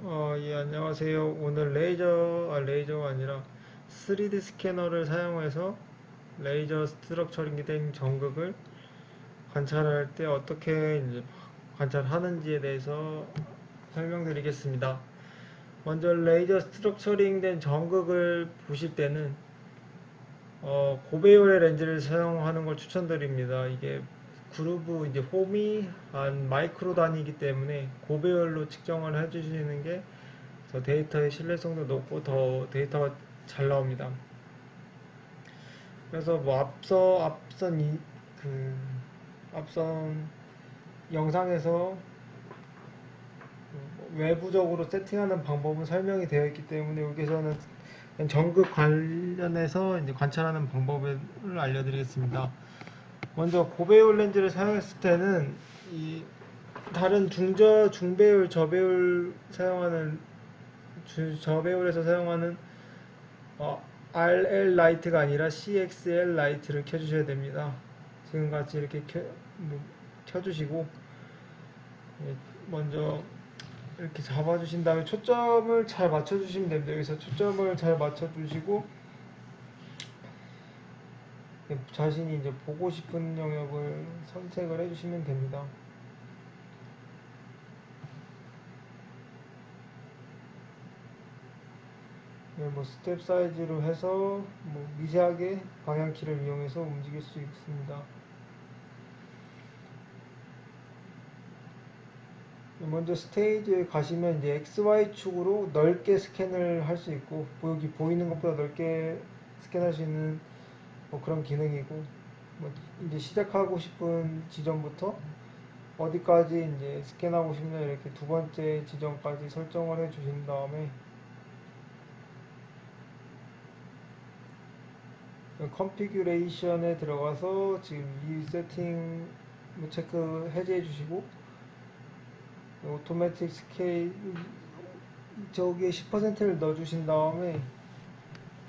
예, 안녕하세요. 오늘 레이저가 아니라 3D 스캐너를 사용해서 레이저 스트럭처링이 된 전극을 관찰할 때 어떻게 이제 관찰하는지에 대해서 설명드리겠습니다. 먼저 레이저 스트럭처링 된 전극을 보실 때는 고배율의 렌즈를 사용하는 걸 추천드립니다. 이게 그루브 이제 홈이 한 마이크로 단위이기 때문에 고배율로 측정을 해주시는 게 더 데이터의 신뢰성도 높고 더 데이터가 잘 나옵니다. 그래서 뭐 그 앞선 영상에서 외부적으로 세팅하는 방법은 설명이 되어 있기 때문에 여기서는 전극 관련해서 이제 관찰하는 방법을 알려드리겠습니다. 먼저 고배율 렌즈를 사용했을 때는 이 다른 중배율, 저배율 사용하는 저배율에서 사용하는 RL 라이트가 아니라 CXL 라이트를 켜주셔야 됩니다. 지금같이 이렇게 켜주시고 예, 먼저 이렇게 잡아주신 다음에 초점을 잘 맞춰주시면 됩니다. 여기서 초점을 잘 맞춰주시고 자신이 이제 보고 싶은 영역을 선택을 해주시면 됩니다. 뭐 스텝 사이즈로 해서 뭐 미세하게 방향키를 이용해서 움직일 수 있습니다. 먼저 스테이지에 가시면 이제 XY축으로 넓게 스캔을 할 수 있고 여기 보이는 것보다 넓게 스캔할 수 있는 뭐 그런 기능이고 뭐 이제 시작하고 싶은 지점부터 어디까지 이제 스캔하고 싶냐 이렇게 두 번째 지점까지 설정을 해 주신 다음에 컨피규레이션에 들어가서 지금 이 세팅 뭐 체크 해제해 주시고 오토매틱 스케일 저기에 10%를 넣어 주신 다음에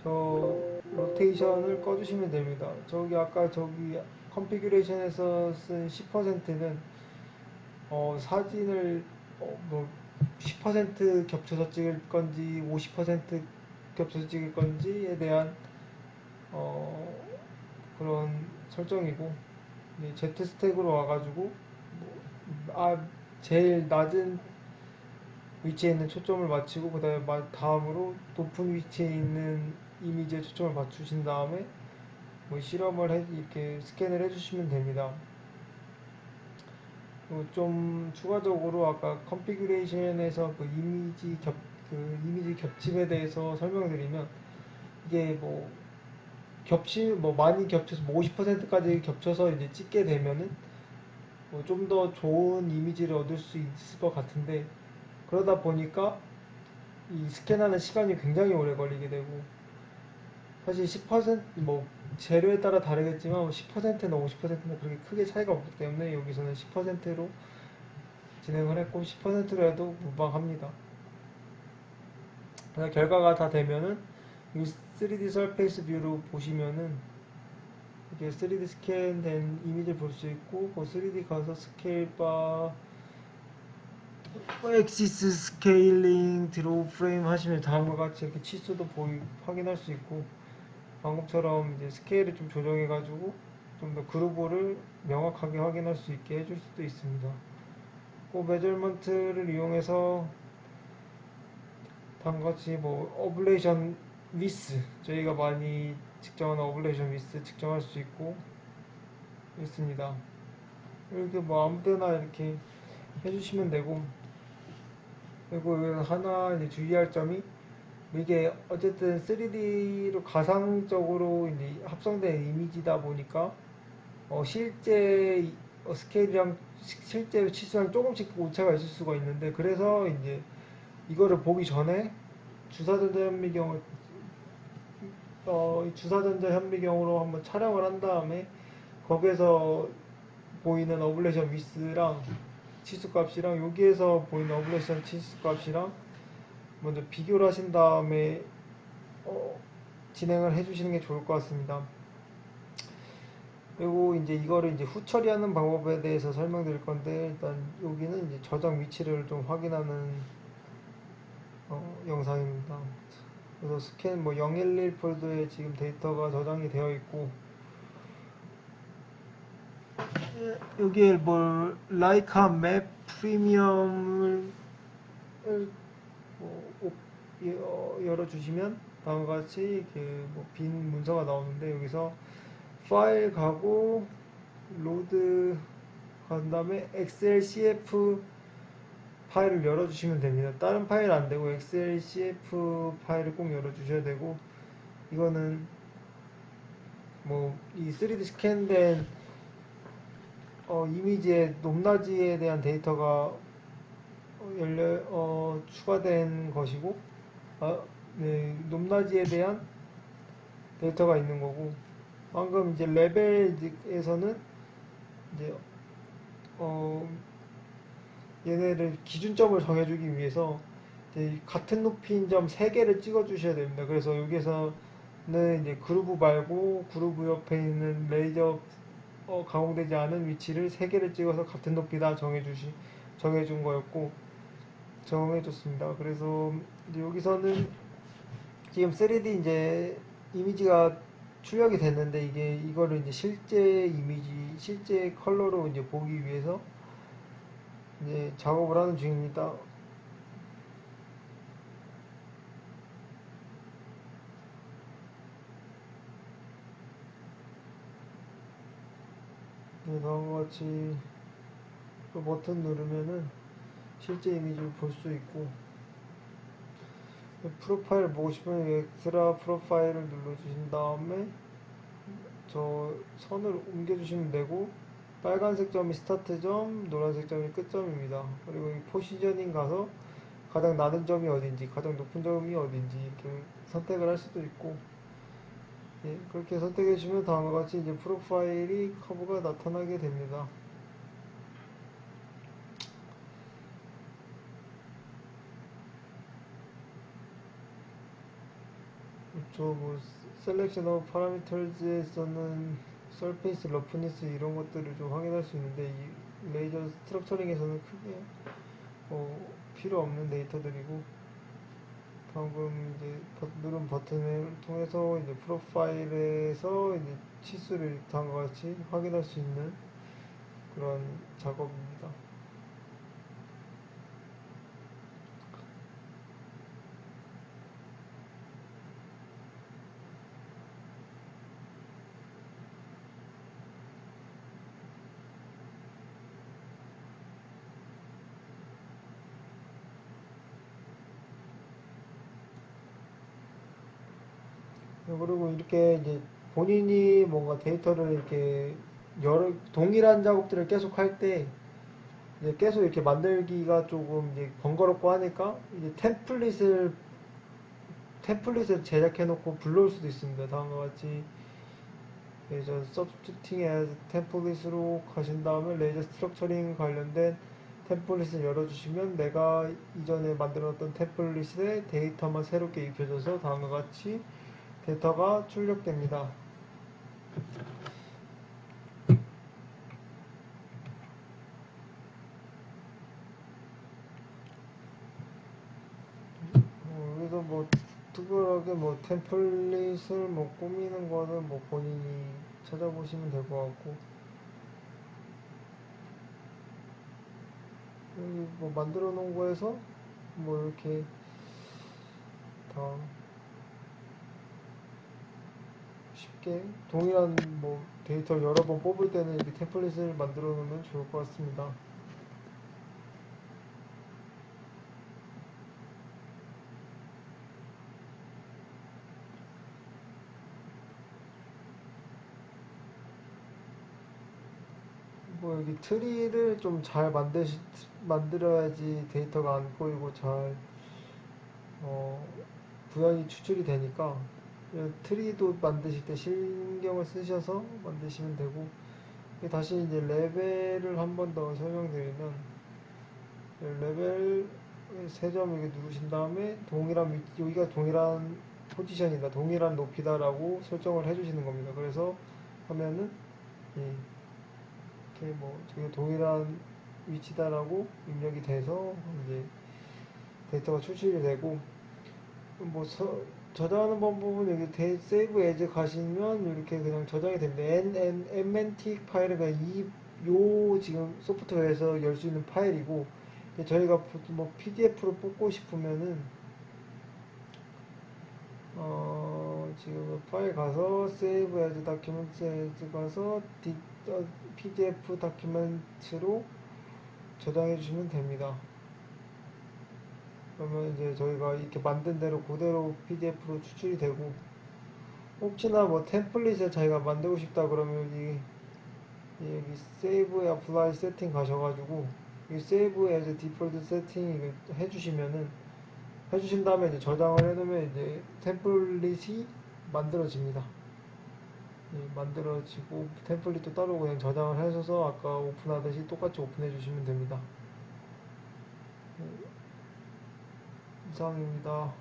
저 로테이션을 꺼주시면 됩니다. 저기 아까 저기 컨피규레이션에서 쓴 10%는 사진을 뭐 10% 겹쳐서 찍을 건지 50% 겹쳐서 찍을 건지에 대한 어, 그런 설정이고 Z 스택으로 와가지고 제일 낮은 위치에 있는 초점을 맞추고 그 다음에 다음으로 높은 위치에 있는 이미지에 초점을 맞추신 다음에 뭐 실험을 이렇게 스캔을 해주시면 됩니다. 좀 추가적으로 아까 컨피규레이션에서 그 이미지 겹침에 대해서 설명드리면 이게 뭐 많이 겹쳐서 뭐 50%까지 겹쳐서 이제 찍게 되면은 뭐좀 더 좋은 이미지를 얻을 수 있을 것 같은데 그러다 보니까 이 스캔하는 시간이 굉장히 오래 걸리게 되고 사실 10%뭐 재료에 따라 다르겠지만 10%나 50%나 그렇게 크게 차이가 없기 때문에 여기서는 10%로 진행을 했고 10%로 해도 무방합니다. 그래서 결과가 다 되면은 이 3D 서페이스 뷰로 보시면은 이게 3D 스캔된 이미지를 볼 수 있고 그 3D 가서 스케일 바 엑시스 스케일링 드로우 프레임 하시면 다음과 같이 이렇게 치수도 확인할 수 있고 방금처럼 이제 스케일을 좀 조정해가지고 좀 더 그루브를 명확하게 확인할 수 있게 해줄 수도 있습니다. 그 메저먼트를 이용해서 다음같이 뭐 어블레이션 위스 저희가 많이 측정하는 어블레이션 위스 측정할 수 있고 있습니다. 이렇게 뭐 아무데나 이렇게 해주시면 되고 그리고 하나 이제 주의할 점이 이게 어쨌든 3D로 가상적으로 이제 합성된 이미지다 보니까 실제 스케일이랑 실제 치수랑 조금씩 오차가 있을 수가 있는데 그래서 이제 이거를 보기 전에 주사전자 현미경을 주사전자 현미경으로 한번 촬영을 한 다음에 거기에서 보이는 어블레이션 위스랑 치수값이랑 여기에서 보이는 어블레이션 치수값이랑 먼저 비교를 하신 다음에 진행을 해주시는 게 좋을 것 같습니다. 그리고 이제 이거를 이제 후 처리하는 방법에 대해서 설명드릴 건데 일단 여기는 이제 저장 위치를 좀 확인하는 영상입니다. 그래서 스캔 011 폴더에 지금 데이터가 저장이 되어 있고, 여기에 라이카 맵 프리미엄을 열어주시면 다음과 같이 빈 문서가 나오는데, 여기서 파일 가고 로드 간 다음에 엑셀 CF 파일을 열어주시면 됩니다. 다른 파일 안 되고 엑셀 CF 파일을 꼭 열어주셔야 되고, 이거는 이 3D 스캔된 이미지의 높낮이에 대한 데이터가 추가된 것이고, 네, 높낮이에 대한 데이터가 있는 거고, 방금 이제 레벨에서는 이제 얘네를 기준점을 정해주기 위해서 이제 같은 높이인 점 3개를 찍어 주셔야 됩니다. 그래서 여기서는 이제 그루브 말고 그루브 옆에 있는 레이저 가공되지 않은 위치를 3개를 찍어서 같은 높이다 정해준 거였고, 정해줬습니다. 그래서 이제 여기서는 지금 3D 이제 이미지가 출력이 됐는데, 이거를 이제 실제 이미지, 실제 컬러로 이제 보기 위해서 이제 작업을 하는 중입니다. 네, 다음과 같이 그 버튼 누르면은 실제 이미지를 볼 수 있고, 프로파일 보고 싶으면 엑스트라 프로파일을 눌러주신 다음에 저 선을 옮겨주시면 되고, 빨간색 점이 스타트 점, 노란색 점이 끝점입니다. 그리고 이 포지셔닝 가서 가장 낮은 점이 어딘지, 가장 높은 점이 어딘지 이렇게 선택을 할 수도 있고, 예, 그렇게 선택해 주시면 다음과 같이 이제 프로파일이 커브가 나타나게 됩니다. 셀렉션 오브 파라미터즈에서는 서페이스 러프니스 이런 것들을 좀 확인할 수 있는데, 이 레이저 스트럭처링에서는 크게 필요 없는 데이터들이고, 방금 이제 누른 버튼을 통해서 이제 프로파일에서 이제 치수를 다음과 같이 확인할 수 있는 그런 작업입니다. 그리고 이렇게 이제 본인이 뭔가 데이터를 이렇게 여러 동일한 작업들을 계속 할 때 이제 계속 이렇게 만들기가 조금 이제 번거롭고 하니까 이제 템플릿을 제작해 놓고 불러올 수도 있습니다. 다음과 같이 레이저 서브스티팅 as 템플릿으로 가신 다음에 레이저 스트럭처링 관련된 템플릿을 열어주시면 내가 이전에 만들었던 템플릿에 데이터만 새롭게 입혀져서 다음과 같이 데이터가 출력됩니다. 여기서 특별하게 템플릿을 꾸미는 거는 본인이 찾아보시면 될 것 같고, 여기 만들어 놓은 거에서 이렇게 다 쉽게 동일한 데이터를 여러 번 뽑을 때는 이렇게 템플릿을 만들어 놓으면 좋을 것 같습니다. 여기 트리를 좀 잘 만들어야지 데이터가 안 꼬이고 잘 부연이 추출이 되니까, 트리도 만드실 때 신경을 쓰셔서 만드시면 되고, 다시 이제 레벨을 한 번 더 설명드리면, 레벨 3점 이렇게 누르신 다음에 여기가 동일한 포지션이다, 동일한 높이다라고 설정을 해주시는 겁니다. 그래서 하면은 이렇게 저게 동일한 위치다라고 입력이 돼서 이제 데이터가 추출이 되고 뭐 저장하는 방법은 여기 세이브 에즈 가시면 이렇게 그냥 저장이 됩니다. mntic 파일은 그냥 요 지금 소프트웨어에서 열 수 있는 파일이고 저희가 뭐 PDF로 뽑고 싶으면은 지금 파일 가서 Save as Document 가서 PDF 다큐멘트로 저장해 주시면 됩니다. 그러면 이제 저희가 이렇게 만든 대로 그대로 PDF로 추출이 되고 혹시나 뭐 템플릿을 자기가 만들고 싶다 그러면 여기 Save Apply 세팅 가셔가지고 이 Save as Default 세팅 해주신 다음에 이제 저장을 해놓으면 이제 템플릿이 만들어집니다. 만들어지고 템플릿도 따로 그냥 저장을 하셔서 아까 오픈하듯이 똑같이 오픈해 주시면 됩니다. 이상입니다.